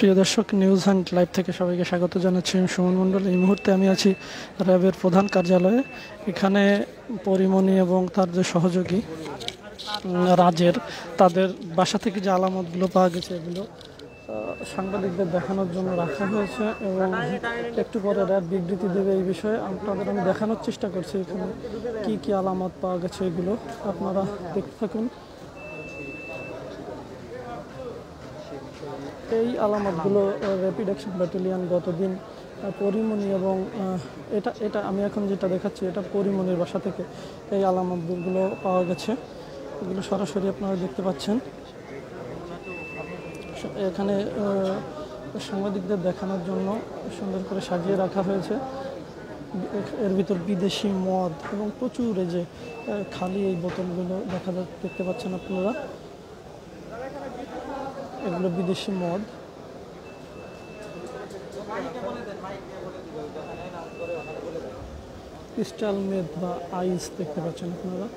প্রিয় দর্শক, news hand live থেকে সবাইকে স্বাগত জানাচ্ছি। আমি সুমন মণ্ডল। এই মুহূর্তে আমি আছি র্যাবের প্রধান কার্যালয়ে। এখানে পরিমণি এবং তার যে সহযোগী রাজের, তাদের বাসা থেকে যে আলামতগুলো পাওয়া গেছে এগুলো সাংবাদিকদের দেখানোর জন্য রাখা হয়েছে এবং একটু পরে র্যাব বিবৃতি দেবে এই বিষয়ে। আপনাদের আমি দেখানোর চেষ্টা করছি এখানে কি কি আলামত পাওয়া গেছে, এগুলো আপনারা দেখতে থাকুন। এই আলামতগুলো র্যাপিড অ্যাকশন ব্যাটালিয়ন গতদিন পরিমণি এবং এটা আমি এখন যেটা দেখাচ্ছি এটা পরিমণির বাসা থেকে এই আলামতগুলো পাওয়া গেছে। এগুলো সরাসরি আপনারা দেখতে পাচ্ছেন। এখানে সাংবাদিকদের দেখানোর জন্য সুন্দর করে সাজিয়ে রাখা হয়েছে। এর ভিতর বিদেশি মদ এবং প্রচুর এই যে খালি এই বোতলগুলো দেখতে পাচ্ছেন আপনারা, এগুলো বিদেশি মদ। ক্রিস্টাল মেদ বা আইস দেখতে পাচ্ছেন আপনারা।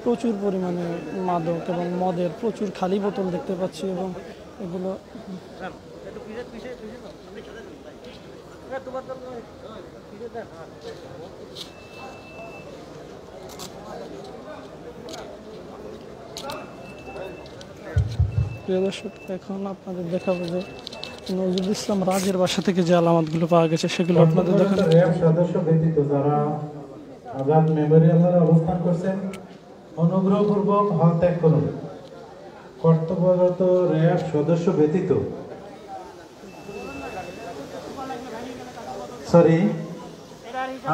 প্রচুর পরিমাণে মাদক এবং মদের প্রচুর খালি বোতল দেখতে পাচ্ছি এবং এগুলো প্রিয় দর্শক, এখন আপনাদের দেখাবো যে নজরুল ইসলাম রাজের বাসা থেকে যে আলামতগুলো পাওয়া গেছে সেগুলো আপনাদের দেখানো। র্যাব সদস্য ব্যতীত যারা আজাদ মেমোরিয়ালে অবস্থান করছেন অনুগ্রহপূর্বক হল ত্যাগ করুন। কর্তব্যরত র্যাব সদস্য ব্যতীত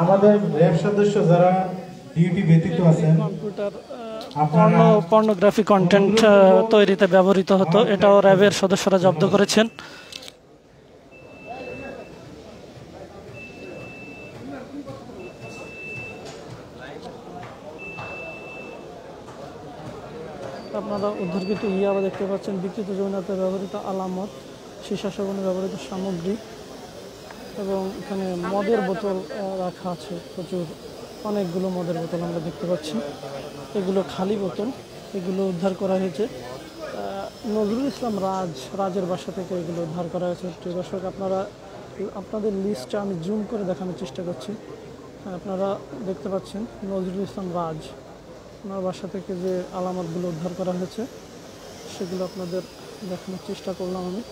আমাদের র্যাব সদস্য যারা ডিউটি ব্যতীত আছেন, কম্পিউটার পর্নোগ্রাফি কন্টেন্ট তৈরিতে ব্যবহৃত হতো, এটাও র্যাবের সদস্যরা জব্দ করেছেন। আপনারা উদ্ধারকৃত ইয়াবা দেখতে পাচ্ছেন, বিকৃত যৌনতায় ব্যবহৃত আলামত, সীসা সেবনে ব্যবহৃত সামগ্রী এবং এখানে মদের বোতল রাখা আছে প্রচুর, অনেকগুলো মদের বোতল আমরা দেখতে পাচ্ছি। এগুলো খালি বোতল, এগুলো উদ্ধার করা হয়েছে নজরুল ইসলাম রাজের বাসা থেকে এগুলো উদ্ধার করা হয়েছে। প্রিয় দর্শক, আপনাদের লিস্টটা আমি জুম করে দেখানোর চেষ্টা করছি। আপনারা দেখতে পাচ্ছেন নজরুল ইসলাম রাজ, ওনার বাসা থেকে যে আলামতগুলো উদ্ধার করা হয়েছে সেগুলো আপনাদের দেখানোর চেষ্টা করলাম আমি।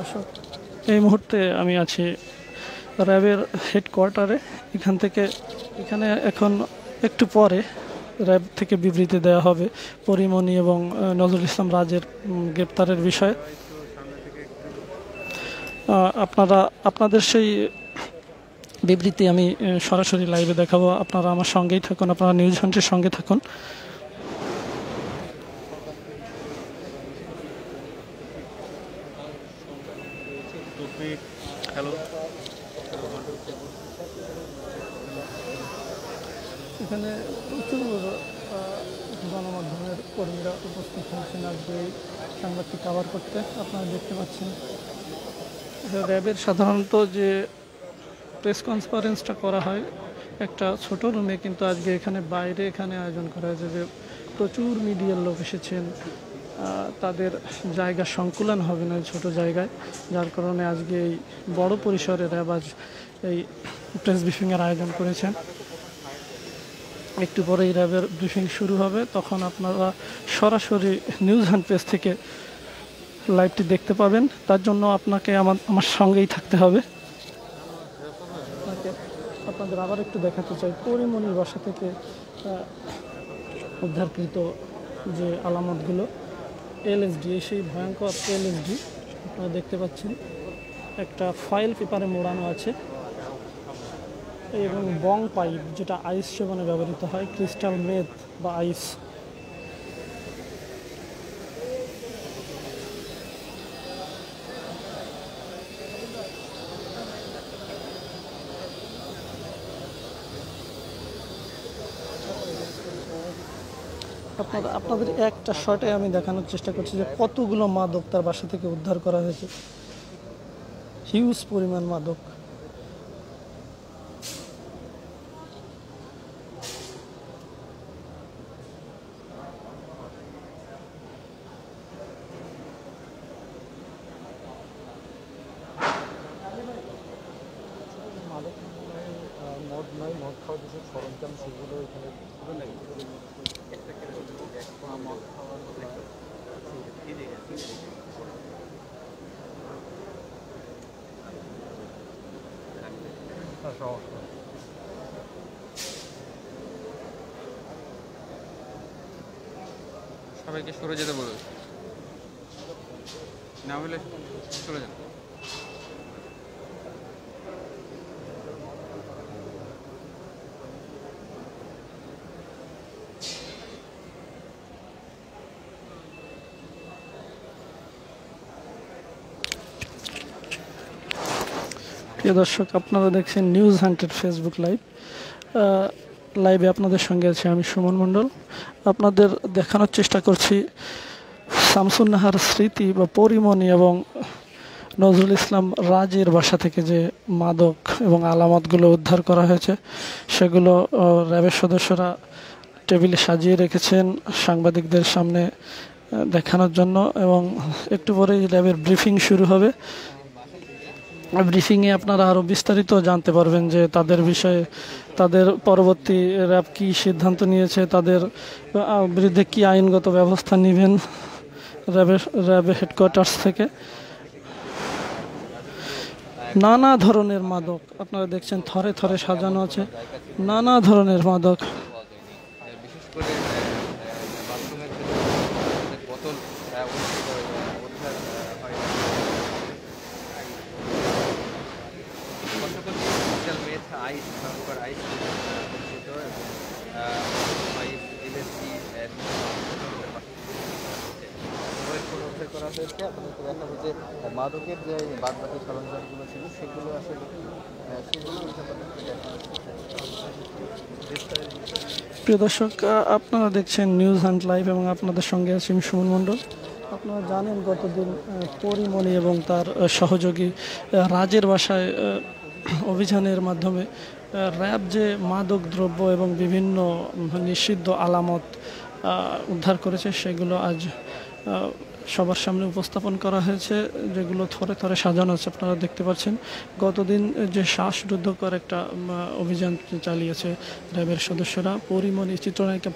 দর্শক, এই মুহূর্তে আমি আছি র্যাবের হেডকোয়ার্টারে। এখানে এখন একটু পরে র্যাব থেকে বিবৃতি দেওয়া হবে পরিমণি এবং নজরুল ইসলাম রাজের গ্রেপ্তারের বিষয়ে। আপনাদের সেই বিবৃতি আমি সরাসরি লাইভে দেখাবো। আপনারা আমার সঙ্গেই থাকুন, আপনারা নিউজ হান্টের সঙ্গে থাকুন। এখানে প্রচুর গণমাধ্যমের কর্মীরা উপস্থিত হয়েছেন আজকে এই সংবাদটি কভার করতে। আপনারা দেখতে পাচ্ছেন র্যাবের সাধারণত যে প্রেস কনফারেন্সটা করা হয় একটা ছোট রুমে, কিন্তু আজকে বাইরে আয়োজন করা হয়েছে যে প্রচুর মিডিয়ার লোক এসেছেন, তাদের জায়গা সংকুলন হবে না ছোট জায়গায়, যার কারণে আজকে এই বড় পরিসরে র্যাব আজ এই প্রেস ব্রিফিংয়ের আয়োজন করেছেন। একটু পরেই র্যাবের ব্রিফিং শুরু হবে, তখন আপনারা সরাসরি নিউজ হ্যান্ড পেজ থেকে লাইভটি দেখতে পাবেন। তার জন্য আপনাকে আমার সঙ্গেই থাকতে হবে। আপনাদের আবার একটু দেখাতে চাই পরিমণির বাসা থেকে উদ্ধারকৃত যে আলামতগুলো। এলএসডি, সেই ভয়ঙ্কর এলএসডি আপনারা দেখতে পাচ্ছেন, একটা ফয়েল পেপারে মোড়ানো আছে, এবং বং পাইপ যেটা আইস সেবনে ব্যবহৃত হয়, ক্রিস্টাল মেদ বা আইস। আপনাদের একটা শটে আমি দেখানোর চেষ্টা করছি যে কতগুলো মাদক তার বাসা থেকে উদ্ধার করা হয়েছে। হিউজ পরিমাণ মাদক। মদ নয়, মদ খাওয়ার যেসব সরঞ্জাম সেগুলো এখানে সবাইকে সরে যেতে বলবে, না হলে চলে যান। প্রিয় দর্শক, আপনারা দেখছেন নিউজ হান্টেড ফেসবুক লাইভে আপনাদের সঙ্গে আছে আমি সুমন মণ্ডল। আপনাদের দেখানোর চেষ্টা করছি শামসুন নাহার স্মৃতি বা পরিমণি এবং নজরুল ইসলাম রাজের বাসা থেকে যে মাদক এবং আলামতগুলো উদ্ধার করা হয়েছে সেগুলো র্যাবের সদস্যরা টেবিলে সাজিয়ে রেখেছেন সাংবাদিকদের সামনে দেখানোর জন্য, এবং একটু পরেই র্যাবের ব্রিফিং শুরু হবে। ব্রিফিংয়ে আপনারা আরও বিস্তারিত জানতে পারবেন যে তাদের বিষয়ে, তাদের পরবর্তী র্যাব কী সিদ্ধান্ত নিয়েছে, তাদের বিরুদ্ধে কী আইনগত ব্যবস্থা নেবেন র্যাব হেডকোয়ার্টার্স থেকে। নানা ধরনের মাদক আপনারা দেখছেন, থরে থরে সাজানো আছে নানা ধরনের মাদক। বিশেষ করে বাথরুমের বোতল উদ্ধার হয়। স্পেশাল মেথ আইস, ভয়ঙ্কর আইস পরিচিত, এবং আইস এলএসডি উদ্ধার করা হয়েছে। আপনাদেরকে দেখাবো যে মাদকের যে বাদবাকি সরঞ্জামগুলো ছিল সেগুলো আসলে সেগুলো প্রিয় দর্শক, আপনারা দেখছেন নিউজ হান্ট লাইভ এবং আপনাদের সঙ্গে আছি আমি সুমন মণ্ডল। আপনারা জানেন গতদিন পরিমণি এবং তার সহযোগী রাজের বাসায় অভিযানের মাধ্যমে র্যাব যে মাদক দ্রব্য এবং বিভিন্ন নিষিদ্ধ আলামত উদ্ধার করেছে সেগুলো আজ সবার সামনে উপস্থাপন করা হয়েছে, যেগুলো থরে থরে সাজানো আছে। আপনারা দেখতে পাচ্ছেন গতদিন যে শ্বাসরুদ্ধকর একটা অভিযান চালিয়েছে র্যাবের সদস্যরা, পরিমণি, চিত্রনায়িকা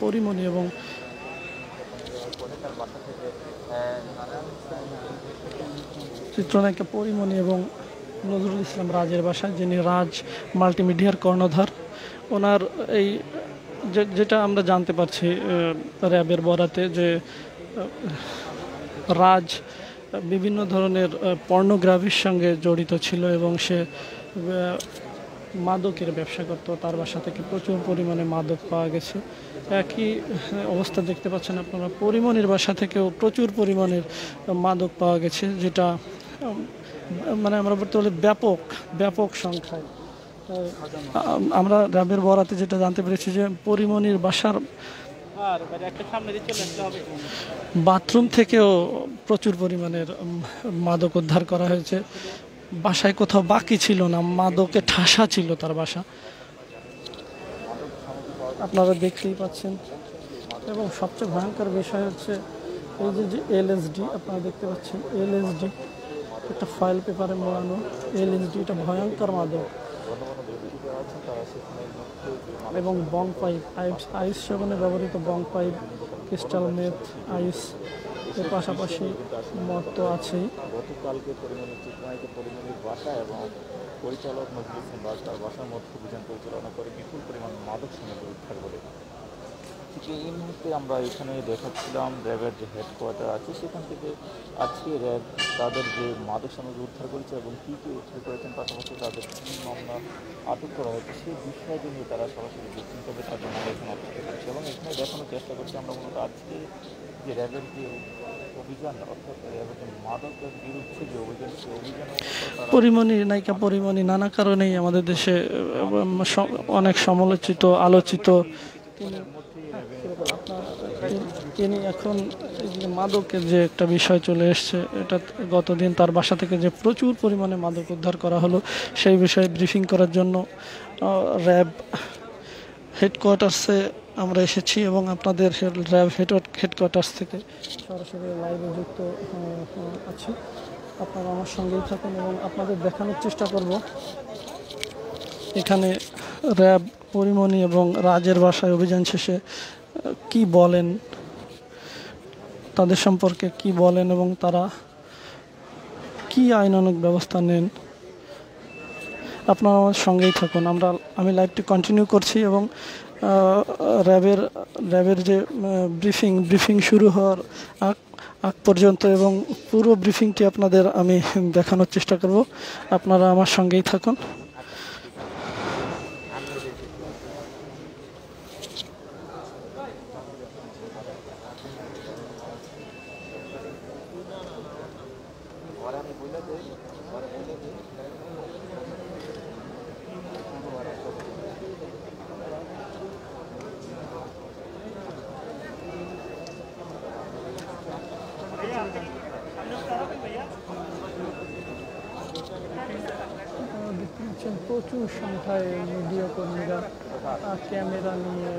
পরিমণি এবং নজরুল ইসলাম রাজের বাসায়, যিনি রাজ মাল্টিমিডিয়ার কর্ণধার। ওনার এই যেটা আমরা জানতে পারছি র্যাবের বরাতে, যে রাজ বিভিন্ন ধরনের পর্নোগ্রাফির সঙ্গে জড়িত ছিল এবং সে মাদকের ব্যবসা করত। তার বাসা থেকে প্রচুর পরিমাণে মাদক পাওয়া গেছে। একই অবস্থা দেখতে পাচ্ছেন আপনারা পরিমণির বাসা থেকেও প্রচুর পরিমাণের মাদক পাওয়া গেছে, যেটা মানে আমরা বলতে বলি ব্যাপক সংখ্যায়। আমরা র্যাবের বরাতে যেটা জানতে পেরেছি যে পরিমণির বাসার বাথরুম থেকেও প্রচুর পরিমাণের মাদক উদ্ধার করা হয়েছে। বাসায় কোথাও বাকি ছিল না, মাদকে ঠাসা ছিল তার বাসা, আপনারা দেখতেই পাচ্ছেন। এবং সবচেয়ে ভয়ঙ্কর বিষয় হচ্ছে এই যে এলএসডি আপনারা দেখতে পাচ্ছেন, এলএসডি একটা ফাইল পেপারে মোড়ানো এলএসডি, এটা ভয়ঙ্কর মাদক। এবং বং পাইপ, আইস সেবনে ব্যবহৃত বং পাইপ, ক্রিস্টাল মেথ, আইস, এর পাশাপাশি মদ তো আছেই। গতকালকে পরিমণির বাসা এবং পরিচালক নজরুল ইসলাম রাজ তার বাসার মধ্যে অভিযান পরিচালনা করে বিপুল পরিমাণ মাদক সামগ্রী উদ্ধার করে। ঠিক এই মুহূর্তে আমরা এখানে দেখাচ্ছিলাম র্যাবের যে হেডকোয়ার্টার আছে, সেখান থেকে আজকে র্যাব তাদের যে মাদক সামগ্রী উদ্ধার করেছে এবং কী কী উদ্ধার করেছেন, পাশাপাশি তাদের কী মামলা আটক করা হয়েছে সেই বিষয়টি নিয়ে তারা সরাসরি দেখছেন। তবে তার জন্য আমরা এখানে অপেক্ষা করছি এবং এখানে দেখানোর চেষ্টা করছি আমরা মূলত আজকে যে র্যাবের যে অভিযান, অর্থাৎ র্যাবের যে মাদকের বিরুদ্ধে যে অভিযান, সেই অভিযানের পরিমণি, নায়িকা পরিমণি নানা কারণেই আমাদের দেশে অনেক সমালোচিত, আলোচিত। ইনি এখন এই যে মাদকের যে একটা বিষয় চলে এসছে, এটা গতদিন তার বাসা থেকে যে প্রচুর পরিমাণে মাদক উদ্ধার করা হলো সেই বিষয়ে ব্রিফিং করার জন্য র্যাব হেডকোয়ার্টার্সে আমরা এসেছি এবং আপনাদের র্যাব হেডকোয়ার্টার্স থেকে সরাসরি লাইভে যুক্ত আছি। আপনারা আমার সঙ্গেই থাকুন এবং আপনাদের দেখানোর চেষ্টা করব এখানে র্যাব পরিমণি এবং রাজের বাসায় অভিযান শেষে কি বলেন, তাদের সম্পর্কে কি বলেন এবং তারা কি আইনানুগ ব্যবস্থা নেন। আপনারা আমার সঙ্গেই থাকুন। আমি লাইভটি কন্টিনিউ করছি এবং র্যাবের যে ব্রিফিং শুরু হওয়ার আগ পর্যন্ত এবং পুরো ব্রিফিংটি আপনাদের আমি দেখানোর চেষ্টা করব। আপনারা আমার সঙ্গেই থাকুন। দেখতে পাচ্ছেন প্রচুর সংখ্যায় মিডিয়া কর্মীরা ক্যামেরা নিয়ে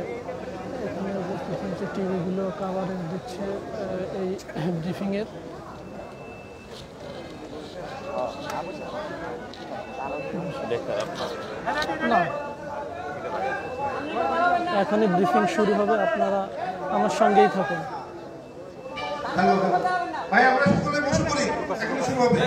এখানে উপস্থিত হয়েছে, টিভিগুলো কাভারেজ দিচ্ছে এই ব্রিফিংয়ের। না, এখনই ব্রিফিং শুরু হবে, আপনারা আমার সঙ্গেই থাকুন। ভাই আমরা সকলে বসে পড়ি, এখন শুরু হবে।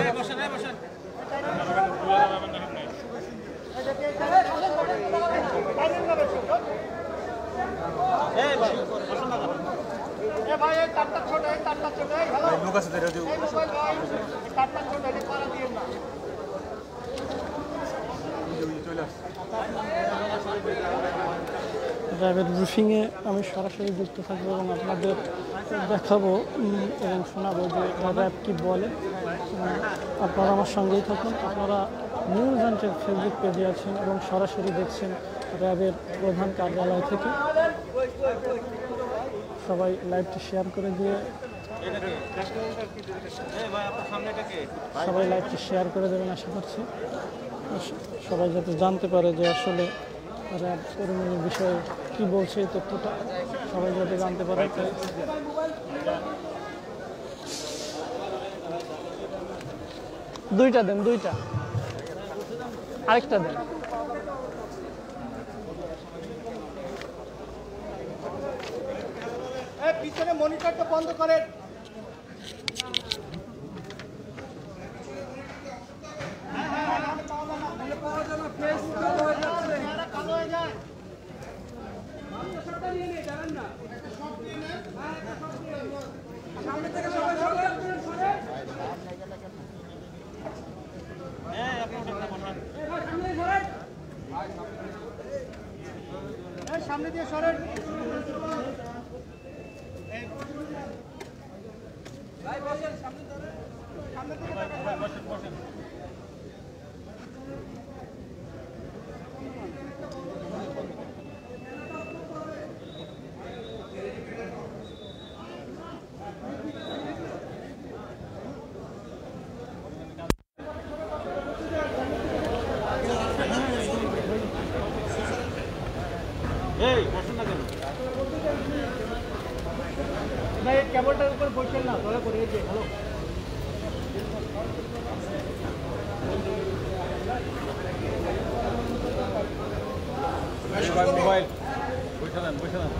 র্যাবের ব্রিফিংয়ে আমি সরাসরি যুক্ত থাকবো এবং আপনাদের দেখাবো এবং শোনাবো যে র্যাব কী বলে। আপনারা আমার সঙ্গেই থাকুন। আপনারা নিউজ অ্যান্ডের ফেসবুক পেজে আছেন এবং সরাসরি দেখছেন র্যাবের প্রধান কার্যালয় থেকে। সবাই লাইভটি শেয়ার করে দিয়ে দেবেন আশা করছি, সবাই যাতে জানতে পারে যে আসলে র্যাব কর্মীর বিষয়ে কী বলছে, এই তথ্যটা সবাই যাতে জানতে পারে। দুইটা দেন, দুইটা, আরেকটা দেন। পিছনে মনিটরটা বন্ধ করেন। সামনে দিয়ে সরেন। কেবলটার উপর বসেন না, দয়া করে। এই যে হ্যালো, মোবাইল বসে দেন, বসে দেন।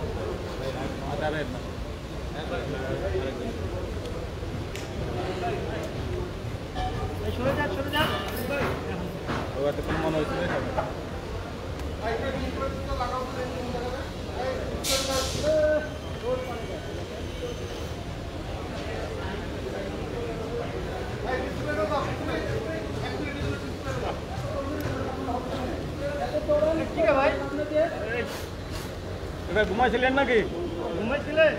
সরে যান, সরে যান। মনে হয়েছে ঘুমাইছিলেন নাকি? ঘুমাইছিলেন?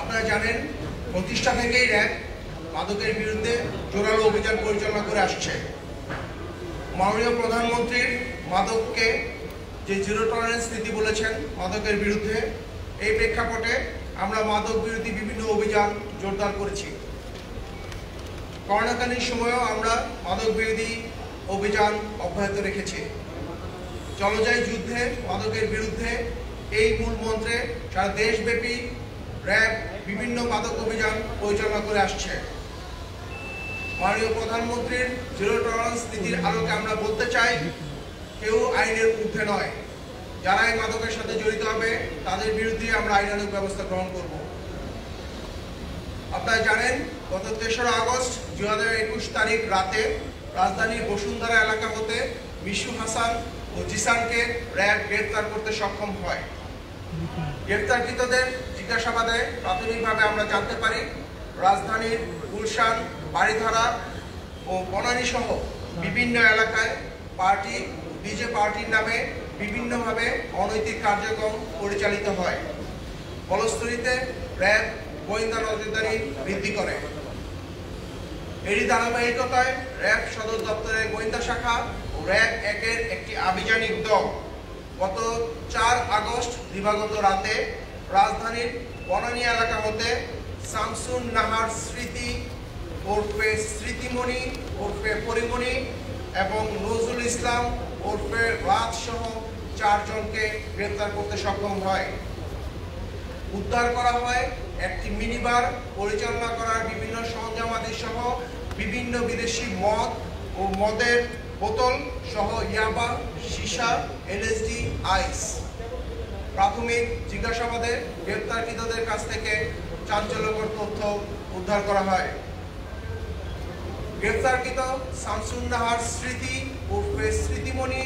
আপনারা জানেন প্রতিষ্ঠা থেকেই র্যাব মাদকের বিরুদ্ধে জোরালো অভিযান পরিচালনা করে আসছে। মাননীয় প্রধানমন্ত্রীর মাদককে যে জিরো টলারেন্স নীতি বলেছেন মাদকের বিরুদ্ধে, এই প্রেক্ষাপটে আমরা মাদক বিরোধী বিভিন্ন অভিযান জোরদার করেছি। করোনাকালীন সময়েও আমরা মাদক বিরোধী অভিযান অব্যাহত রেখেছি। চলো যাই যুদ্ধে মাদকের বিরুদ্ধে এই মূল মন্ত্রে সারা দেশব্যাপী র্যাব বিভিন্ন মাদক অভিযান পরিচালনা করে আসছে। মাননীয় প্রধানমন্ত্রীর জিরো টলারেন্স নীতির আলোকে আমরা বলতে চাই, কেউ আইনের ঊর্ধ্বে নয়। যারা এই মাদকের সাথে জড়িত হবে তাদের বিরুদ্ধে আমরা আইনানুগ ব্যবস্থা গ্রহণ করব। আপনারা জানেন, গত ৩রা আগস্ট ২০২১ তারিখ রাতে রাজধানীর বসুন্ধরা এলাকা হতে মিশু হাসান ও জিসানকে র্যাব গ্রেপ্তার করতে সক্ষম হয়। গ্রেপ্তারকৃতদের জিজ্ঞাসাবাদে প্রাথমিকভাবে আমরা জানতে পারি রাজধানীর গুলশান, বাড়িধারা ও বনানী সহ বিভিন্ন এলাকায় পার্টি ডিজে পার্টির নামে বিভিন্নভাবে অনৈতিক কার্যক্রম পরিচালিত হয়। ফলশ্রুতিতে র্যাব গোয়েন্দা নজরদারি বৃদ্ধি করে। এরই ধারাবাহিকতায় র্যাব সদর দপ্তরের গোয়েন্দা শাখা ও র্যাব ১-এর একটি আভিযানিক দল গত ৪ আগস্ট দিবাগত রাতে রাজধানীর বনানী এলাকা হতে শামসুন নাহার স্মৃতি ওরফে স্মৃতিমণি ওরফে পরিমণি এবং নজরুল ইসলাম ওরফে রাত সহ 4 জনকে গ্রেপ্তার করতে সক্ষম হয়। উদ্ধার করা হয় একটি মিনিবার, পরিচালনা করার বিভিন্ন সরঞ্জামাদি সহ বিভিন্ন বিদেশি মদ ও মদের বোতল সহ ইয়াবা, সীসা, এলএসডি, আইস। প্রাথমিক জিজ্ঞাসাবাদে গ্রেপ্তারকৃতদের কাছ থেকে চাঞ্চল্যকর তথ্য উদ্ধার করা হয়। গ্রেপ্তারকৃত শামসুন নাহার স্মৃতি ওরফে স্মৃতিমণি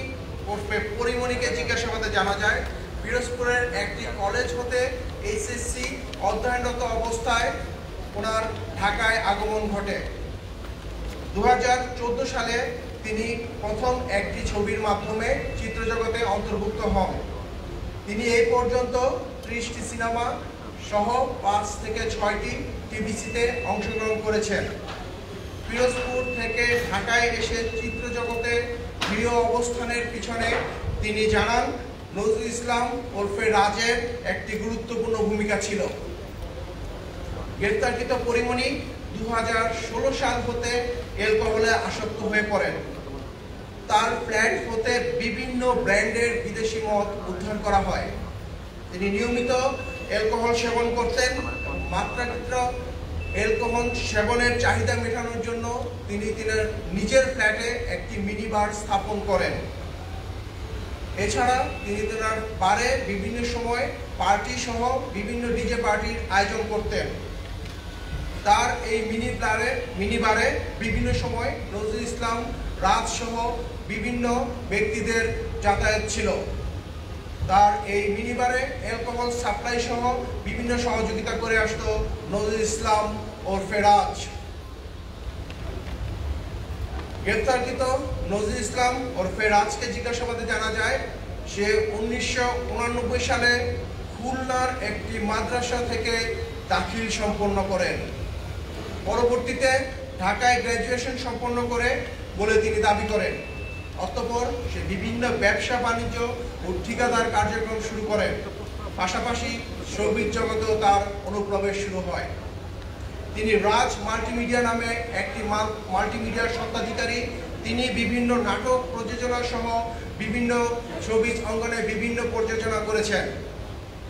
ওরফে পরিমণিকে জিজ্ঞাসাবাদে জানা যায় পিরোজপুরের একটি কলেজ হতে এইচএসসি অধ্যয়নরত অবস্থায় ওনার ঢাকায় আগমন ঘটে। 2014 সালে তিনি প্রথম একটি ছবির মাধ্যমে চিত্রজগতে অন্তর্ভুক্ত হন। তিনি এই পর্যন্ত 30টি সিনেমা সহ 5 থেকে 6টি টিভিসিতে অংশগ্রহণ করেছেন। পিরোজপুর থেকে ঢাকায় এসে চিত্রজগতে প্রিয় অবস্থানের পিছনে তিনি জানান নজরুল ইসলাম ওরফে রাজের একটি গুরুত্বপূর্ণ ভূমিকা ছিল। গ্রেপ্তারকৃত পরিমণি 2016 সাল হতে অ্যালকোহলে আসক্ত হয়ে পড়েন। তার ফ্ল্যাট হতে বিভিন্ন ব্র্যান্ডের বিদেশি মদ উদ্ধার করা হয়। তিনি নিয়মিত অ্যালকোহল সেবন করতেন। মাত্রাতিরিক্ত অ্যালকোহল সেবনের চাহিদা মেটানোর জন্য তিনি নিজের ফ্ল্যাটে একটি মিনি বার স্থাপন করেন। এছাড়া তিনি তার বারে বিভিন্ন সময় পার্টি সহ বিভিন্ন ডিজে পার্টির আয়োজন করতেন। তার এই মিনি বারে বিভিন্ন সময় নজরুল ইসলাম, রাজ সহ বিভিন্ন ব্যক্তিদের যাতায়াত ছিল। তার এই মিনি বারে অ্যালকোহল সাপ্লাই সহ বিভিন্ন সহযোগিতা করে আসতো নজরুল ইসলাম ওরফে রাজ। গ্রেপ্তারকৃত নজরুল ইসলাম ওরফে রাজকে জিজ্ঞাসাবাদে জানা যায় সে 1989 সালে খুলনার একটি মাদ্রাসা থেকে দাখিল সম্পন্ন করেন। পরবর্তীতে ঢাকায় গ্র্যাজুয়েশন সম্পন্ন করে বলে তিনি দাবি করেন। অতঃপর সে বিভিন্ন ব্যবসা বাণিজ্য ও ঠিকাদার কার্যক্রম শুরু করেন। পাশাপাশি সঙ্গীত জগতেও তার অনুপ্রবেশ শুরু হয়। তিনি রাজ মাল্টিমিডিয়া নামে একটি মাল্টিমিডিয়ার স্বত্বাধিকারী। তিনি বিভিন্ন নাটক প্রযোজনা সহ বিভিন্ন ছবি অঙ্গনে বিভিন্ন প্রযোজনা করেছেন।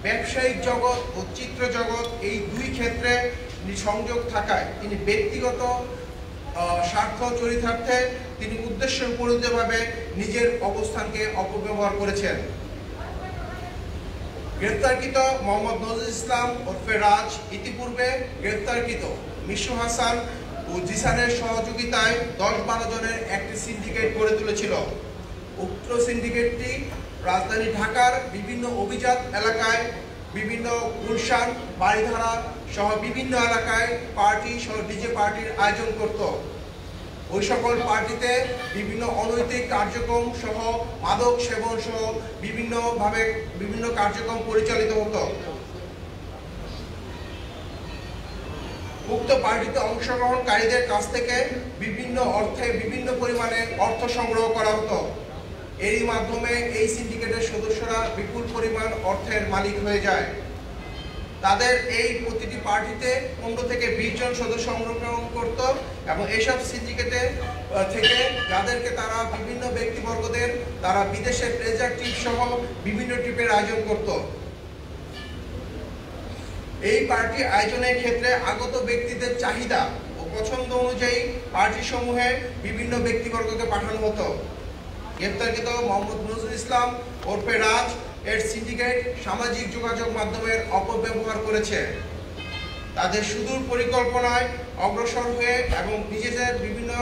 ব্যবসায়িক জগৎ ও চিত্র জগৎ এই দুই ক্ষেত্রে সংযোগ থাকায় তিনি ব্যক্তিগত স্বার্থ চরিতার্থে তিনি উদ্দেশ্যপ্রণোদিতভাবে নিজের অবস্থানকে অপব্যবহার করেছেন। গ্রেপ্তারকৃত মোহাম্মদ নজরুল ইসলাম ওরফে রাজ ইতিপূর্বে গ্রেপ্তারকৃত মিশু হাসান ও জিসানের সহযোগিতায় 10-12 জনের একটি সিন্ডিকেট গড়ে তুলেছিল। উক্ত সিন্ডিকেটটি রাজধানী ঢাকার বিভিন্ন অভিজাত এলাকায়, বিভিন্ন গুলশান, বাড়িধারা সহ বিভিন্ন এলাকায় পার্টি সহ ডিজে পার্টির আয়োজন করত। ওই সকল পার্টিতে বিভিন্ন অনৈতিক কার্যক্রম সহ মাদক সেবন সহ বিভিন্ন কার্যক্রম পরিচালিত হতো। উক্ত পার্টিতে অংশগ্রহণকারীদের কাছ থেকে বিভিন্ন অর্থে বিভিন্ন পরিমাণে অর্থ সংগ্রহ করা হতো। এরই মাধ্যমে এই সিন্ডিকেটের সদস্যরা বিপুল পরিমাণ অর্থের মালিক হয়ে যায়। তাদের এই প্রতিটি পার্টিতে 15 থেকে 20 জন সদস্য অংশগ্রহণ করত এবং এইসব সিন্ডিকেটে থেকে যাদেরকে তারা বিভিন্ন ব্যক্তিবর্গদের তারা বিদেশে প্লেজার ট্রিপ সহ বিভিন্ন ট্রিপের আয়োজন করত। এই পার্টি আয়োজনের ক্ষেত্রে আগত ব্যক্তিদের চাহিদা ও পছন্দ অনুযায়ী পার্টি সমূহে বিভিন্ন ব্যক্তিবর্গকে পাঠানো হতো। গ্রেপ্তারকৃত মোহাম্মদ নজরুল ইসলাম ওরফে রাজ এর সিন্ডিকেট সামাজিক যোগাযোগ মাধ্যমের অপব্যবহার করেছে। তাদের সুদূর পরিকল্পনায় অগ্রসর হয়ে এবং নিজেদের বিভিন্ন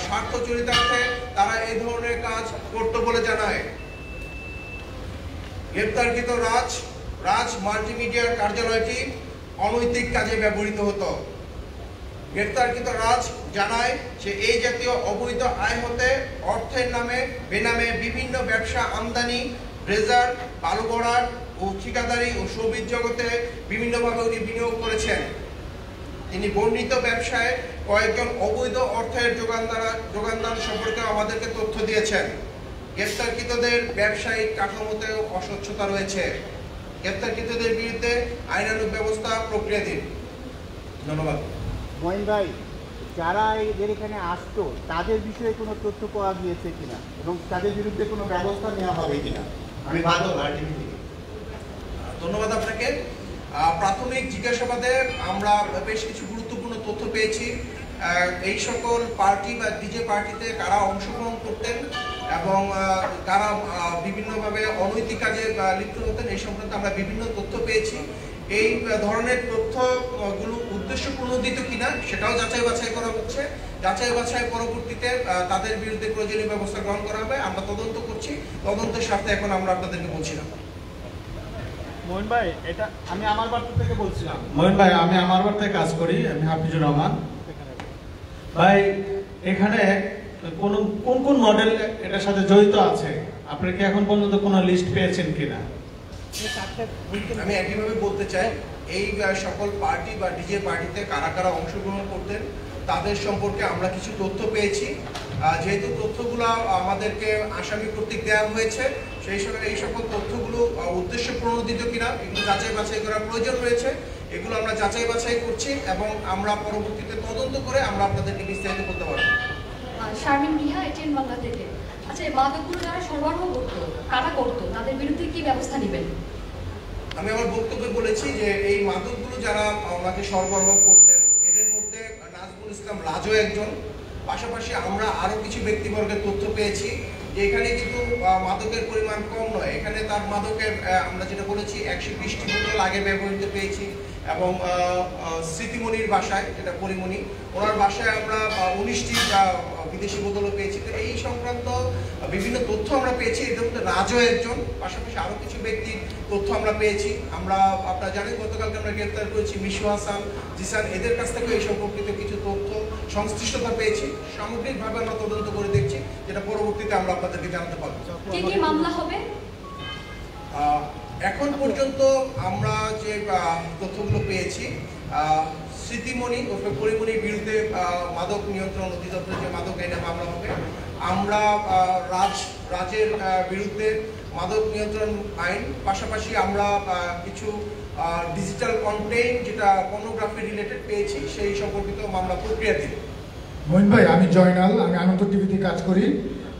স্বার্থ চরিতার্থে তারা এই ধরনের কাজ করত বলে জানায়। গ্রেপ্তারকৃত রাজ মাল্টিমিডিয়ার কার্যালয়টি অনৈতিক কাজে ব্যবহৃত হতো। গ্রেপ্তারকৃত রাজ জানায় যে এই জাতীয় অবৈধ আয় হতে অর্থের নামে বেনামে বিভিন্ন ব্যবসা আমদানি, ব্রেজার, বালু ভরাট ও ঠিকাদারি ও শোবিজ জগতে বিভিন্নভাবে উনি বিনিয়োগ করেছেন। তিনি বর্ণিত ব্যবসায় কয়েকজন অবৈধ অর্থের যোগানদান সম্পর্কে আমাদেরকে তথ্য দিয়েছেন। গ্রেপ্তারকৃতদের ব্যবসায়িক কাঠামোতেও অস্বচ্ছতা রয়েছে। গ্রেপ্তারকৃতদের বিরুদ্ধে আইনানুগ ব্যবস্থা প্রক্রিয়াধীন। ধন্যবাদ। মঈন ভাই, যারা এদের এখানে আসতো তাদের বিষয়ে কোনো তথ্য পাওয়া গিয়েছে কিনা এবং তাদের বিরুদ্ধে কোনো ব্যবস্থা নেওয়া হবে কিনা? আমি বাদল আরটিভি থেকে। ধন্যবাদ আপনাকে। প্রাথমিক জিজ্ঞাসাবাদে আমরা বেশ কিছু গুরুত্বপূর্ণ তথ্য পেয়েছি। এই সকল পার্টি বা ডিজে পার্টিতে কারা অংশগ্রহণ করতেন এবং কারা বিভিন্নভাবে অনৈতিক কাজে লিপ্ত হতেন এই সংক্রান্ত আমরা বিভিন্ন তথ্য পেয়েছি। এই ধরনের তথ্যগুলো উদ্দেশ্য প্রণোদিত কিনা সেটাও যাচাই বাছাই করা হচ্ছে। যাচাই বাছাই পরবর্তীতে তাদের বিরুদ্ধে প্রয়োজনীয় ব্যবস্থা গ্রহণ করা হবে। আমরা তদন্ত করছি, তদন্তের স্বার্থে এখন আমরা আপনাদেরকে বলছি না। মোহন ভাই, এটা আমি আমার বার্তা থেকে বলছিলাম। মঈন ভাই, আমি আমার বার্তায় কাজ করি, আমি হাফিজুর রহমান। ভাই, এখানে কোন কোন মডেল এটার সাথে জড়িত আছে আপনারা কি এখন পর্যন্ত কোনো লিস্ট পেয়েছেন কিনা? আমি একইভাবে বলতে চাই, এই সকল পার্টি বা ডিজে পার্টিতে কারা কারা অংশগ্রহণ করতেন তাদের সম্পর্কে আমরা কিছু তথ্য পেয়েছি। যেহেতু তথ্যগুলো আমাদেরকে আসামি কর্তৃক দেওয়া হয়েছে, এই সকল তথ্যগুলো উদ্দেশ্য প্রণোদিত কিনা এগুলো যাচাই বাছাই করার প্রয়োজন রয়েছে। এগুলো আমরা যাচাই বাছাই করছি এবং আমরা পরবর্তীতে তদন্ত করে আমরা আপনাদেরকে বিস্তারিত করতে পারবো। শারমিন মিহা, এটিএন বাংলা থেকে। আচ্ছা, এই মাদকগুলো যারা সরবরাহ করতো, কারা করতো, তাদের বিরুদ্ধে কি ব্যবস্থা নেবেন? আমি আমার বক্তব্যে বলেছি যে এই মাদকগুলো যারা আমাকে সরবরাহ করতেন এদের মধ্যে নাজমুল ইসলাম রাজও একজন। পাশাপাশি আমরা আরো কিছু ব্যক্তিবর্গের তথ্য পেয়েছি যে এখানে কিন্তু মাদকের পরিমাণ কম নয়। এখানে তার মাদকের আমরা যেটা বলেছি 120টি বোতল আগে ব্যবহৃত পেয়েছি এবং স্মৃতিমণির বাসায়, যেটা পরিমণি, ওনার বাসায় আমরা 19টি বিদেশি বোতলও পেয়েছি। তো এই সংক্রান্ত বিভিন্ন তথ্য আমরা পেয়েছি। এদের মধ্যে রাজও একজন, পাশাপাশি আরো কিছু ব্যক্তির তথ্য আমরা পেয়েছি। আমরা আপনারা জানেন গতকালকে আমরা গ্রেপ্তার করেছি মিশু হাসান, জিসান, এদের কাছ থেকে এই সম্পর্কিত কিছু তথ্য সংশ্লিষ্টতা পেয়েছি। সামগ্রিকভাবে আমরা তদন্ত করে দেখছি, যেটা পরবর্তীতে আমরা আপনাদেরকে জানাতে পারবো। কি কি মামলা হবে? এখন পর্যন্ত আমরা যে তথ্যগুলো পেয়েছি, স্মৃতিমণি ও পরিমণির বিরুদ্ধে মাদক নিয়ন্ত্রণ অধিদপ্তর যে মাদক আইনে মামলা হবে। আমরা রাজের বিরুদ্ধে মাদক নিয়ন্ত্রণ আইন, পাশাপাশি আমরা কিছু ডিজিটাল কন্টেন্ট যেটা পর্নোগ্রাফি রিলেটেড পেয়েছি সেই সম্পর্কিত মামলা প্রক্রিয়াধীন। মঈন ভাই, আমি জয়নাল, আমি আনন্দ টিভিতে কাজ করি।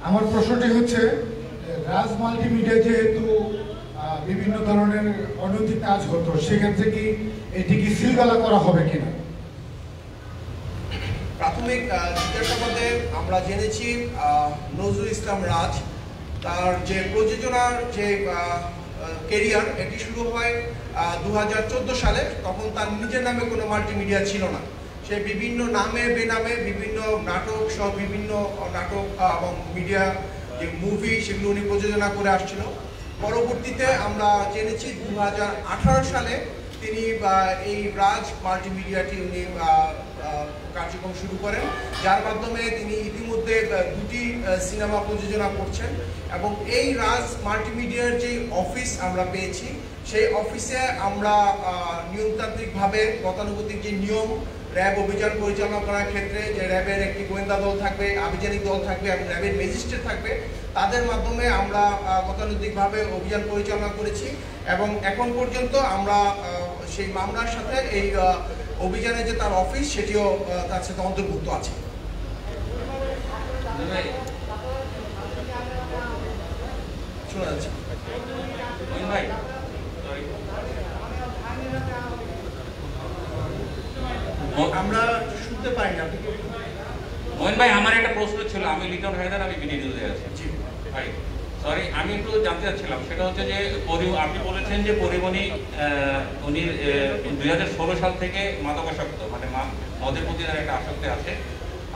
আমার প্রশ্নটি হচ্ছে, রাজ মাল্টিমিডিয়া যেহেতু বিভিন্ন ধরনের অনৈতিক কাজ হতো, সেক্ষেত্রে কি এটি কি সিলগালা করা হবে কিনা? প্রাথমিক জিজ্ঞাসাবাদে আমরা জেনেছি নজরুল ইসলাম রাজ তার যে প্রযোজনার যে কেরিয়ার এটি শুরু হয় 2014 সালে। তখন তার নিজের নামে কোনো মাল্টিমিডিয়া ছিল না। সে বিভিন্ন নামে বেনামে বিভিন্ন নাটক সহ বিভিন্ন নাটক এবং মিডিয়া যে মুভি সেগুলো উনি প্রযোজনা করে আসছিল। পরবর্তীতে আমরা জেনেছি 2018 সালে তিনি এই রাজ মাল্টিমিডিয়াটি উনি কার্যক্রম শুরু করেন, যার মাধ্যমে তিনি ইতিমধ্যে 2টি সিনেমা প্রযোজনা করছেন। এবং এই রাজ মাল্টিমিডিয়ার যে অফিস আমরা পেয়েছি, সেই অফিসে আমরা নিয়মতান্ত্রিকভাবে গতানুগতিক যে নিয়ম র্যাব অভিযান পরিচালনা করার ক্ষেত্রে যে র্যাবের একটি গোয়েন্দা দল থাকবে, আভিযানিক দল থাকবে এবং র্যাবের ম্যাজিস্ট্রেট থাকবে, তাদের মাধ্যমে আমরা গতানুগতিকভাবে অভিযান পরিচালনা করেছি এবং এখন পর্যন্ত আমরা সেই মামলার সাথে এই অভিযানে যে তার অফিস সেটিও তার সাথে অন্তর্ভুক্ত আছে। শোনা যাচ্ছে আমরা শুনতে পাই না। মোহন ভাই, আমার একটা প্রশ্ন ছিল। আমি লিটন হায়দার, আমি বিডি নিউজে আছি। ভাই সরি, আমি একটু জানতে চাচ্ছিলাম, সেটা হচ্ছে যে আপনি বলেছেন যে পরিমণি উনি 2016 সাল থেকে মাদকাসক্ত, মানে মদের প্রতি তার একটা আসক্তি আছে।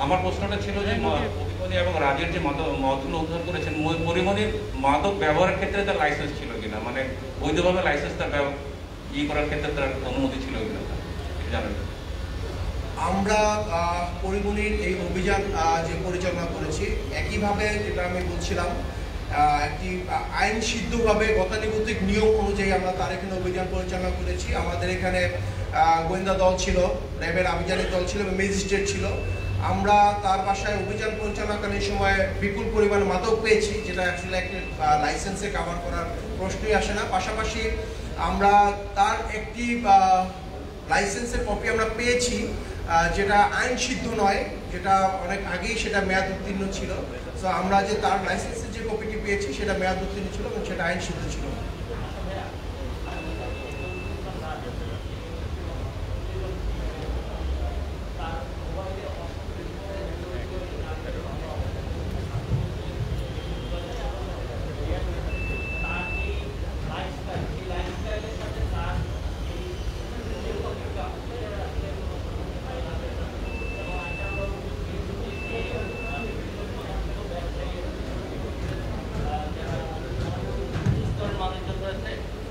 আমার প্রশ্নটা ছিল যে পরিমণি এবং রাজের যে মদগুলো উদ্ধার করেছেন, পরিমণির মাদক ব্যবহারের ক্ষেত্রে তার লাইসেন্স ছিল কিনা, মানে বৈধভাবে লাইসেন্স তার করার ক্ষেত্রে তার অনুমতি ছিল কিনা জানেন? আমরা পরিমণির এই অভিযান যে পরিচালনা করেছি, একইভাবে যেটা আমি বলছিলাম, একটি আইন সিদ্ধভাবে গতানুগতিক নিয়ম অনুযায়ী আমরা তার এখানে অভিযান পরিচালনা করেছি। আমাদের এখানে গোয়েন্দা দল ছিল, র্যাবের আভিযানিক দল ছিল এবং ম্যাজিস্ট্রেট ছিল। আমরা তার বাসায় অভিযান পরিচালনাকালীন সময়ে বিপুল পরিমাণ মাদক পেয়েছি, যেটা আসলে একটা লাইসেন্সে কভার করার প্রশ্নই আসে না। পাশাপাশি আমরা তার একটি লাইসেন্সের কপি আমরা পেয়েছি, যেটা আইন সিদ্ধ নয়, যেটা অনেক আগেই সেটা মেয়াদ উত্তীর্ণ ছিল। তো আমরা যে তার লাইসেন্সের যে কপিটি পেয়েছি সেটা মেয়াদ উত্তীর্ণ ছিল এবং সেটা আইন সিদ্ধ ছিল।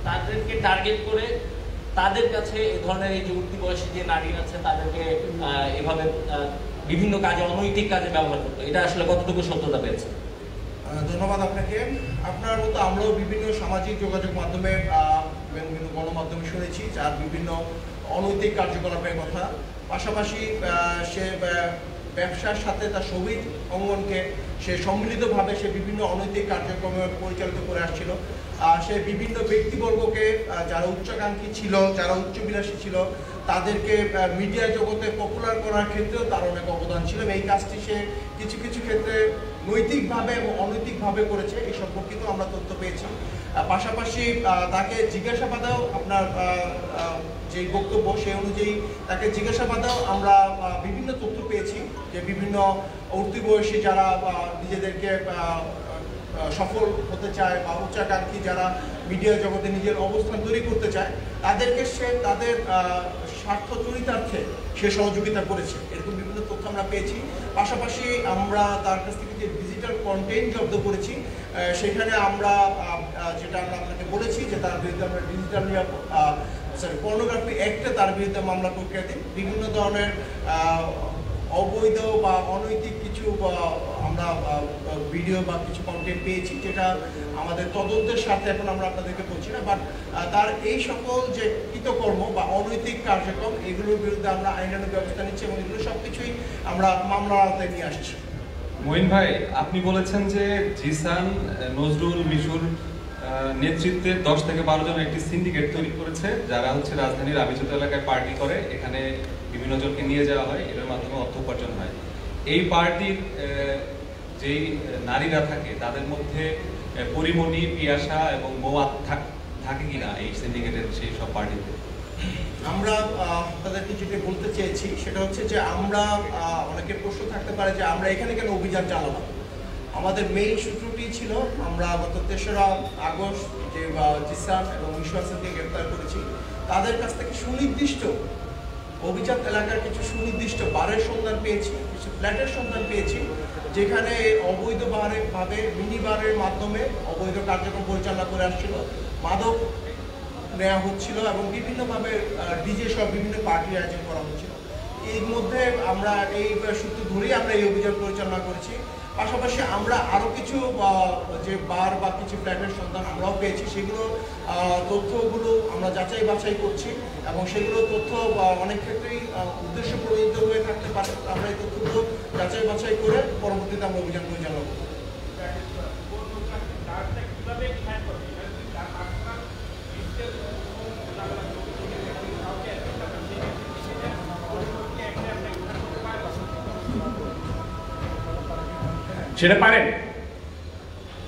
তাদেরকে টার্গেট করে তাদের কাছে এই ধরনের এই যে উঠতি বয়সী যে নারী আছে তাদেরকে এভাবে বিভিন্ন কাজে, অনৈতিক কাজে ব্যবহার করতো, এটা আসলে কতটুকু সত্যতা পেয়েছে? ধন্যবাদ আপনাকে। আপনার মতো আমরাও বিভিন্ন সামাজিক যোগাযোগ মাধ্যমে বিভিন্ন গণমাধ্যমে শুনেছি যার বিভিন্ন অনৈতিক কার্যকলাপের কথা। পাশাপাশি সে ব্যবসার সাথে তার সবিজ অঙ্গনকে সে সম্মিলিতভাবে সে বিভিন্ন অনৈতিক কার্যক্রমে পরিচালিত করে আসছিল। সে বিভিন্ন ব্যক্তিবর্গকে যারা উচ্চাকাঙ্ক্ষী ছিল, যারা উচ্চবিলাসী ছিল, তাদেরকে মিডিয়া জগতে পপুলার করার ক্ষেত্রেও তার অনেক অবদান ছিল। এই কাজটি সে কিছু কিছু ক্ষেত্রে নৈতিকভাবে এবং অনৈতিকভাবে করেছে, এই সম্পর্কিত আমরা তথ্য পেয়েছি। পাশাপাশি তাকে জিজ্ঞাসাবাদেও আপনার যে বক্তব্য সে অনুযায়ী তাকে জিজ্ঞাসাবাদেও আমরা বিভিন্ন তথ্য পেয়েছি যে বিভিন্ন উঠতি বয়সী যারা নিজেদেরকে সফল হতে চায় বা উচ্চাকাঙ্ক্ষী যারা মিডিয়া জগতে নিজের অবস্থান তৈরি করতে চায়, তাদেরকে সে তাদের স্বার্থ চরিতার্থে সে সহযোগিতা করেছে, এরকম বিভিন্ন তথ্য আমরা পেয়েছি। পাশাপাশি আমরা তার কাছ থেকে যে ডিজিটাল কন্টেন্ট জব্দ করেছি, সেখানে আমরা যেটা আমরা আপনাকে বলেছি যে তার বিরুদ্ধে আমরা ডিজিটাল পর্নোগ্রাফি অ্যাক্টে তার বিরুদ্ধে মামলা প্রক্রিয়াতে বিভিন্ন ধরনের অবৈধ বা অনৈতিক কিছু আমরা ভিডিও বা কিছু কন্টেন্ট পেয়েছি, যেটা আমাদের তদন্তের সাথে এখন আমরা আপনাদেরকে বলছি না, বাট তার এই সকল যে কৃতকর্ম বা অনৈতিক কার্যক্রম এগুলোর বিরুদ্ধে আমরা আইনানুগ ব্যবস্থা নিচ্ছি এবং এগুলো সবকিছুই আমরা মামলার আওতায় নিয়ে আসছি। মঈন ভাই, আপনি বলেছেন যে জিসান, নজরুল, মিশুর নেতৃত্বে 10 থেকে 12 জন একটি সিন্ডিকেট তৈরি করেছে, যারা হচ্ছে রাজধানীর আবিচত এলাকায় পার্টি করে, এখানে বিভিন্ন জনকে নিয়ে যাওয়া হয়, এর মাধ্যমে অর্থ উপার্জন হয়। এই পার্টির যেই নারীরা থাকে তাদের মধ্যে পরিমণি, পিয়াসা এবং মৌয়া থাকে কিনা এই সিন্ডিকেটের সেই সব পার্টিতে? আমরা তাদেরকে যেটা বলতে চেয়েছি সেটা হচ্ছে যে আমরা অনেকের প্রশ্ন থাকতে পারে যে আমরা এখানে কেন অভিযান চালালাম। আমাদের মেইন সূত্রটি ছিল আমরা গত 3রা আগস্ট যে জিসান এবং মিশু হাসানকে গ্রেপ্তার করেছি, তাদের কাছ থেকে সুনির্দিষ্ট অভিজাত এলাকার কিছু সুনির্দিষ্ট বারের সন্ধান পেয়েছি, কিছু ফ্ল্যাটের সন্ধান পেয়েছি, যেখানে অবৈধভাবে মিনি বারের মাধ্যমে অবৈধ কার্যক্রম পরিচালনা করে আসছিল, মাদক নেওয়া হচ্ছিল এবং বিভিন্নভাবে ডিজে সহ বিভিন্ন পার্টির আয়োজন করা হচ্ছিল। এর মধ্যে আমরা এই সূত্র ধরেই আমরা এই অভিযান পরিচালনা করছি। পাশাপাশি আমরা আরও কিছু যে বার বা কিছু ফ্ল্যাটের সন্ধান আমরাও পেয়েছি, সেগুলো তথ্যগুলো আমরা যাচাই বাছাই করছি এবং সেগুলো তথ্য অনেক ক্ষেত্রেই উদ্দেশ্য প্রণীত হয়ে থাকতে পারে। আমরা এই তথ্যগুলো যাচাই বাছাই করে পরবর্তীতে আমরা অভিযান পরিচালনা করব। সেটা পারেন?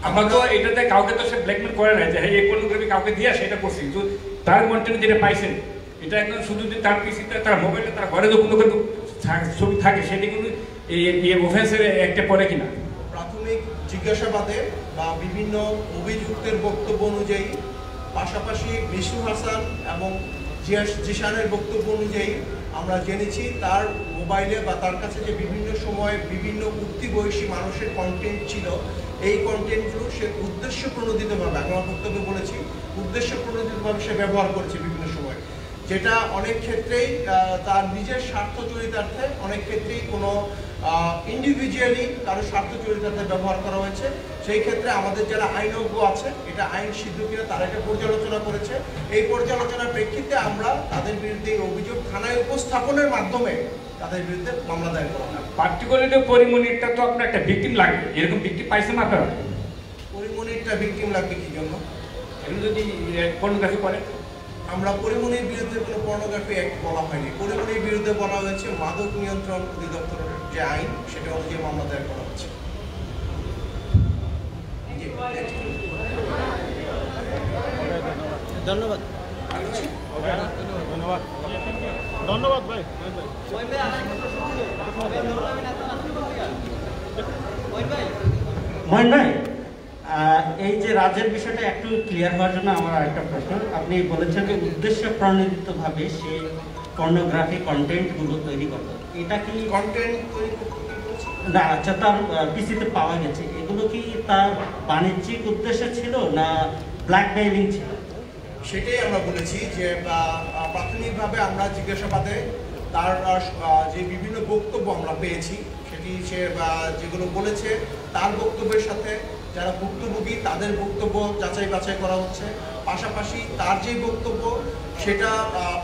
আমরা তো এটাতে কাউকে তো সে ব্ল্যাকমেল করে না যে এই পর্নোগ্রাফি কাউকে দিয়ে সেটা করছি, কিন্তু তার কন্টেন্ট যেটা পাইছেন এটা একদম শুধু যে তার পিসিতে তার মোবাইলে তার ঘরে যখন ছবি থাকে সেটা কিন্তু এই অফেন্সের একটা পড়ে কিনা। প্রাথমিক জিজ্ঞাসাবাদে বা বিভিন্ন অভিযুক্তের বক্তব্য অনুযায়ী, পাশাপাশি মিশু হাসান এবং জিশানের বক্তব্য অনুযায়ী আমরা জেনেছি তার মোবাইলে বা তার কাছে যে বিভিন্ন সময় বিভিন্ন উঠতি বয়সী মানুষের কন্টেন্ট ছিল, এই কন্টেন্টগুলো সে উদ্দেশ্য প্রণোদিতভাবে, আমি আমার বক্তব্যে বলেছি উদ্দেশ্য প্রণোদিতভাবে সে ব্যবহার করেছে বিভিন্ন সময়, যেটা অনেক ক্ষেত্রেই তার নিজের স্বার্থ চরিতার্থে, অনেক ক্ষেত্রেই কোনো ইন্ডিভিজুয়ালি কারো স্বার্থ চরিতার্থে ব্যবহার করা হয়েছে। সেই ক্ষেত্রে আমাদের যারা আইনজ্ঞ আছে, এটা আইন সিদ্ধ কিনা তারা একটা পর্যালোচনা করেছে। এই পর্যালোচনার প্রেক্ষিতে আমরা তাদের বিরুদ্ধে অভিযোগ থানায় উপস্থাপনের মাধ্যমে তাদের বিরুদ্ধে মামলা দায়ের করা হয়। পার্টিকুলারলি পরিমণিরটা তো আপনার একটা ভিকটিম লাগবে, এরকম ভিকটিম পাইছেন আপনারা? পরিমণিরটা ভিকটিম লাগবে কি জন্য? এগুলো যদি পর্নোগ্রাফি করে, আমরা পরিমণির বিরুদ্ধে কোনো পর্নোগ্রাফি অ্যাক্ট বলা হয়নি। পরিমণির বিরুদ্ধে বলা হয়েছে মাদক নিয়ন্ত্রণ অধিদপ্তরের যে আইন, সেটা অনুযায়ী মামলা দায়ের করা হচ্ছে। ধন্যবাদ। ধন্যবাদ ভাই। মহিন ভাই, এই যে রাজের বিষয়টা একটু ক্লিয়ার হওয়ার জন্য আমার আরেকটা প্রশ্ন। আপনি বলেছেন যে উদ্দেশ্য প্রণোদিতভাবে সে পর্নোগ্রাফি কন্টেন্টগুলো তৈরি করত, এটা কি কন্টেন্ট না? আচ্ছা, তার পিসিতে পাওয়া গেছে, এগুলো কি তার বাণিজ্যিক উদ্দেশ্য ছিল না ব্ল্যাকমেইলিং ছিল? সেটাই আমরা বলেছি যে প্রাথমিকভাবে আমরা জিজ্ঞাসাবাদে তার যে বিভিন্ন বক্তব্য আমরা পেয়েছি, সেটি সে যেগুলো বলেছে তার বক্তব্যের সাথে যারা ভুক্তভোগী তাদের বক্তব্য যাচাই বাছাই করা হচ্ছে। পাশাপাশি তার যে বক্তব্য সেটা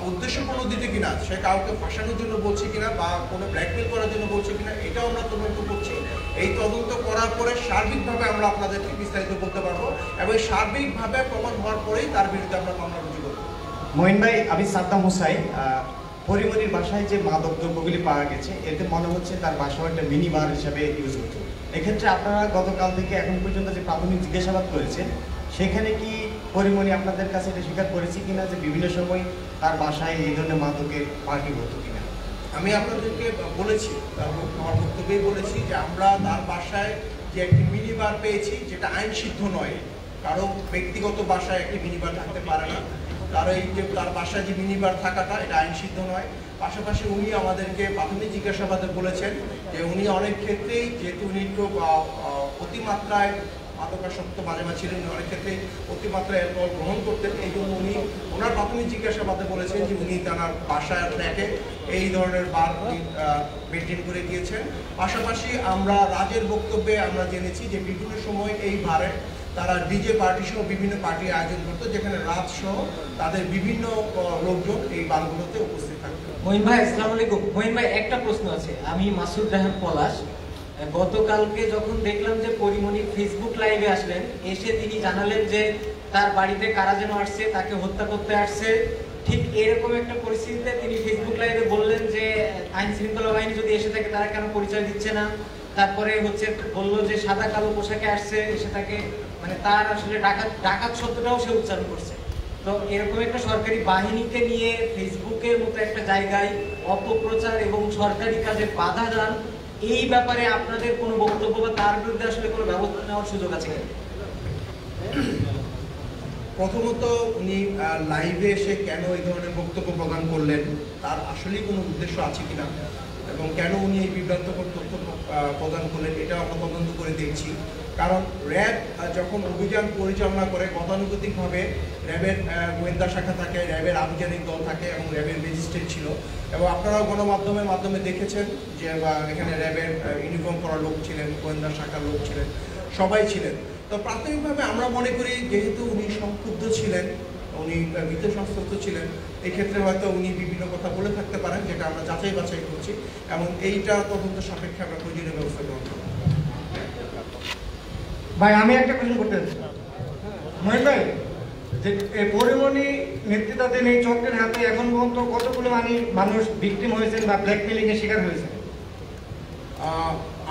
উদ্দেশ্য প্রণোদিত কিনা, সে কাউকে ফাঁসানোর জন্য বলছে কিনা বা কোনো ব্ল্যাকমেল করার জন্য বলছে কিনা, এটাও আমরা তদন্ত করছি। এই তদন্ত করার পরে সার্বিকভাবে আমরা আপনাদেরকে বিস্তারিত বলতে পারবো এবং সার্বিকভাবে প্রমাণ হওয়ার পরেই তার বিরুদ্ধে আমরা মামলা রুজু করবো। মহিন ভাই, আমি সাদ্দাম হুসাইন। পরিমণির বাসায় যে মাদক দ্রব্যগুলি পাওয়া গেছে, এতে মনে হচ্ছে তার বাসাও একটা মিনি বার হিসাবে ইউজ হতো। এক্ষেত্রে আপনারা গতকাল থেকে এখন পর্যন্ত যে প্রাথমিক জিজ্ঞাসাবাদ করেছেন, সেখানে কি পরিমণি আপনাদের কাছে এটা স্বীকার করেছে কিনা যে বিভিন্ন সময় তার বাসায় এই ধরনের মাদকের পার্টি হতো কিনা? আমি আপনাদেরকে বলেছি, আমার বক্তব্যেই বলেছি যে আমরা তার বাসায় যে একটি মিনি বার পেয়েছি, যেটা আইন সিদ্ধ নয়। কারো ব্যক্তিগত বাসায় একটি মিনি বার থাকতে পারে না, কারো এই যে তার বাসায় যে মিনি বার থাকাটা, এটা আইন সিদ্ধ নয়। পাশাপাশি উনি আমাদেরকে প্রাথমিক জিজ্ঞাসাবাদে বলেছেন যে উনি অনেক ক্ষেত্রেই, যেহেতু উনি একটু অতিমাত্রায় মাদকাসক্ত মাঝে মাঝে ছিলেন, অনেক ক্ষেত্রে অতিমাত্রায় অ্যালকোহল গ্রহণ করতেন, এই জন্য উনি ওনার প্রাথমিক জিজ্ঞাসাবাদে বলেছেন যে উনি তার বাসায় ফ্ল্যাটে এই ধরনের বার মেনটেন করে গিয়েছেন। পাশাপাশি আমরা রাজের বক্তব্যে আমরা জেনেছি যে বিভিন্ন সময় এই বারে তারা ডিজে পার্টি সহ বিভিন্ন পার্টি আয়োজন করতো, যেখানে রাজ সহ তাদের বিভিন্ন লোকজন এই বারগুলোতে উপস্থিত থাকতো। মহিন ভাই, আসসালামু আলাইকুম। মহিন ভাই, একটা প্রশ্ন আছে। আমি মাসুদ রাহান পলাশ। গতকালকে যখন দেখলাম যে পরিমণি ফেসবুক লাইভে আসলেন, এসে তিনি জানালেন যে তার বাড়িতে কারা যেন আসছে, তাকে হত্যা করতে আসছে। ঠিক এরকম একটা পরিস্থিতিতে তিনি ফেসবুক লাইভে বললেন যে আইন শৃঙ্খলা বাহিনী যদি এসে থাকে তারা কেন পরিচয় দিচ্ছে না। তারপরে বললো যে সাদা কালো পোশাকে আসছে, এসে তাকে মানে তার আসলে ডাকাত শব্দটাও সে উচ্চারণ করছে। তো এরকম একটা সরকারি বাহিনীকে নিয়ে ফেসবুকের মতো একটা জায়গায় অপপ্রচার এবং সরকারি কাজে বাধা দান, এই ব্যাপারে আপনাদের কোনো বক্তব্য বা তার বিরুদ্ধে আসলে কোনো ব্যবস্থা নেওয়ার সুযোগ আছে কিনা? প্রথমত, উনি লাইভে এসে কেন এই ধরনের বক্তব্য প্রদান করলেন, তার আসলেই কোনো উদ্দেশ্য আছে কিনা এবং কেন উনি এই বিভ্রান্তকর তথ্য প্রদান করলেন, এটা আমরা তদন্ত করে দেখছি। কারণ র্যাব যখন অভিযান পরিচালনা করে গতানুগতিকভাবে র্যাবের গোয়েন্দা শাখা থাকে, র্যাবের আভিযানিক দল থাকে এবং র্যাবের ম্যাজিস্ট্রেট ছিল, এবং আপনারাও গণমাধ্যমের মাধ্যমে দেখেছেন যে এখানে র্যাবের ইউনিফর্ম করা লোক ছিলেন, গোয়েন্দা শাখার লোক ছিলেন, সবাই ছিলেন। তো প্রাথমিকভাবে আমরা মনে করি যেহেতু উনি সংক্ষুব্ধ ছিলেন, উনি ভীত সন্ত্রস্ত ছিলেন, এক্ষেত্রে হয়তো উনি বিভিন্ন কথা বলে থাকতে পারেন, যেটা আমরা যাচাই বাছাই করছি এবং এইটা তদন্ত সাপেক্ষে আমরা প্রয়োজনীয় ব্যবস্থা গ্রহণ করব। ভাই আমি একটা প্রশ্ন করতে চাচ্ছি, মহিন ভাই, যে এই পরিমণি নেতৃত্বাধীন এই চক্রের হাতে এখন পর্যন্ত কতগুলো মানুষ ভিকটিম হয়েছেন বা ব্ল্যাকমেলিং এর শিকার হয়েছেন?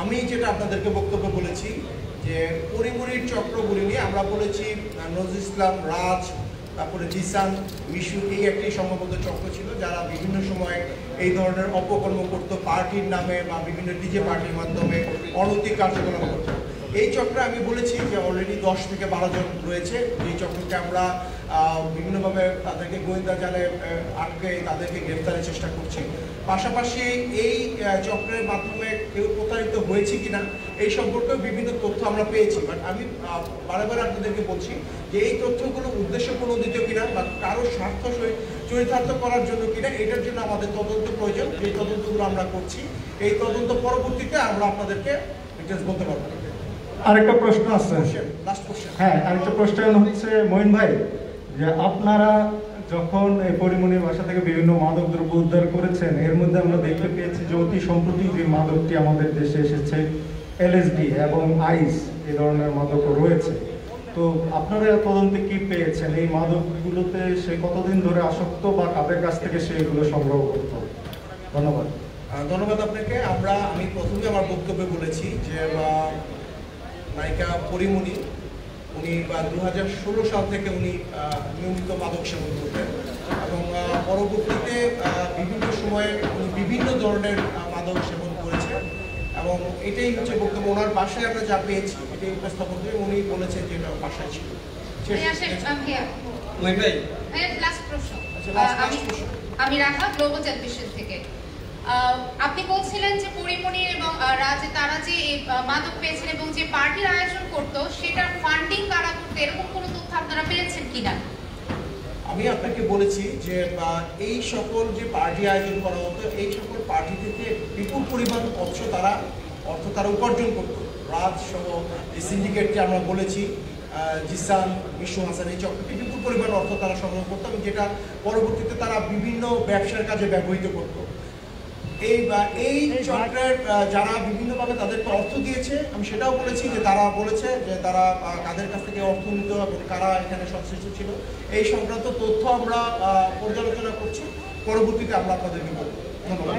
আমি যেটা আপনাদেরকে বক্তব্য বলেছি যে পরিমণির চক্রগুলি নিয়ে আমরা বলেছি নজরুল ইসলাম, রাজ, তারপরে জিসান, মিশু, এই একটি সম্ভবত চক্র ছিল যারা বিভিন্ন সময় এই ধরনের অপকর্ম করতো পার্টির নামে বা বিভিন্ন ডিজে পার্টির মাধ্যমে অনৈতিক কার্যকলাপ করতো। এই চক্রে আমি বলেছি যে অলরেডি 10 থেকে 12 জন রয়েছে। এই চক্রকে আমরা বিভিন্নভাবে তাদেরকে গোয়েন্দা জালে আটকে তাদেরকে গ্রেফতারের চেষ্টা করছি। পাশাপাশি এই চক্রের মাধ্যমে কেউ প্রতারিত হয়েছে কিনা এই সম্পর্কে বিভিন্ন তথ্য আমরা পেয়েছি, বাট আমি বারবার আপনাদেরকে বলছি যে এই তথ্যগুলো উদ্দেশ্যপ্রণোদিত কিনা বা কারোর স্বার্থ চরিতার্থ করার জন্য কিনা, এটার জন্য আমাদের তদন্ত প্রয়োজন। এই তদন্তগুলো আমরা করছি, এই তদন্ত পরবর্তীতে আমরা আপনাদেরকে ডিটেইলস বলতে পারবো। আরেকটা প্রশ্ন আছে, হ্যাঁ আরেকটা প্রশ্ন হচ্ছে মহিন ভাই, যে আপনারা যখন এই পরিমণির বাসা থেকে বিভিন্ন মাদক দ্রব্য উদ্ধার করেছেন, এর মধ্যে আমরা দেখতে পেয়েছি যে অতি সম্প্রতি যে মাদকটি আমাদের দেশে এসেছে এলএসডি এবং আইস, এই ধরনের মাদকও রয়েছে। তো আপনারা তদন্তে কি পেয়েছেন? এই মাদকগুলোতে সে কতদিন ধরে আসক্ত বা কাদের কাছ থেকে সে এগুলো সংগ্রহ করত? ধন্যবাদ। ধন্যবাদ আপনাকে। আমি প্রথমে আমার বক্তব্যে বলেছি যে নায়িকা পরিমণি উনি 2016 সাল থেকে উনি নিয়মিত মাদক সেবন করতেন এবং পরবর্তীতে বিভিন্ন সময়ে উনি বিভিন্ন ধরনের মাদক সেবন করেছেন এবং এটাই হচ্ছে বক্তব্য। ওনার বাসায় আমরা যা পেয়েছি এটাই উপস্থাপন করে উনি বলেছেন যে এটা বাসায় ছিল। আমি রাখা গ্লোবাল টেলিভিশন থেকে। আপনি বলছিলেন যে পরিমণি এবং রাজে তারা যে মাদক পেয়েছেন এবং যে পার্টির আয়োজন করতো সেটার ফান্ডিং কারা করতো, এরকম কোনো তথ্য আপনারা পেয়েছেন কিনা? আমি আপনাকে বলেছি যে এই সকল যে পার্টি আয়োজন করা হতো, এই সকল পার্টি থেকে বিপুল পরিমাণ অর্থ তারা উপার্জন করতো। রাজ সহ যে সিন্ডিকেটকে আমরা বলেছি, জিসান, মিশু, হাসান, এই চক্রটি বিপুল পরিমাণ অর্থ তারা সংগ্রহ করতো এবং যেটা পরবর্তীতে তারা বিভিন্ন ব্যবসার কাজে ব্যবহৃত করতো। এই চক্রের যারা বিভিন্নভাবে তাদেরকে অর্থ দিয়েছে, আমি সেটাও বলেছি যে তারা বলেছে যে তারা কাদের কাছ থেকে অর্থ নিত এবং কারা এখানে সংশ্লিষ্ট ছিল, এই সংক্রান্ত তথ্য আমরা পর্যালোচনা করছি, পরবর্তীতে আমরা আপনাদেরকে বলবো। ধন্যবাদ।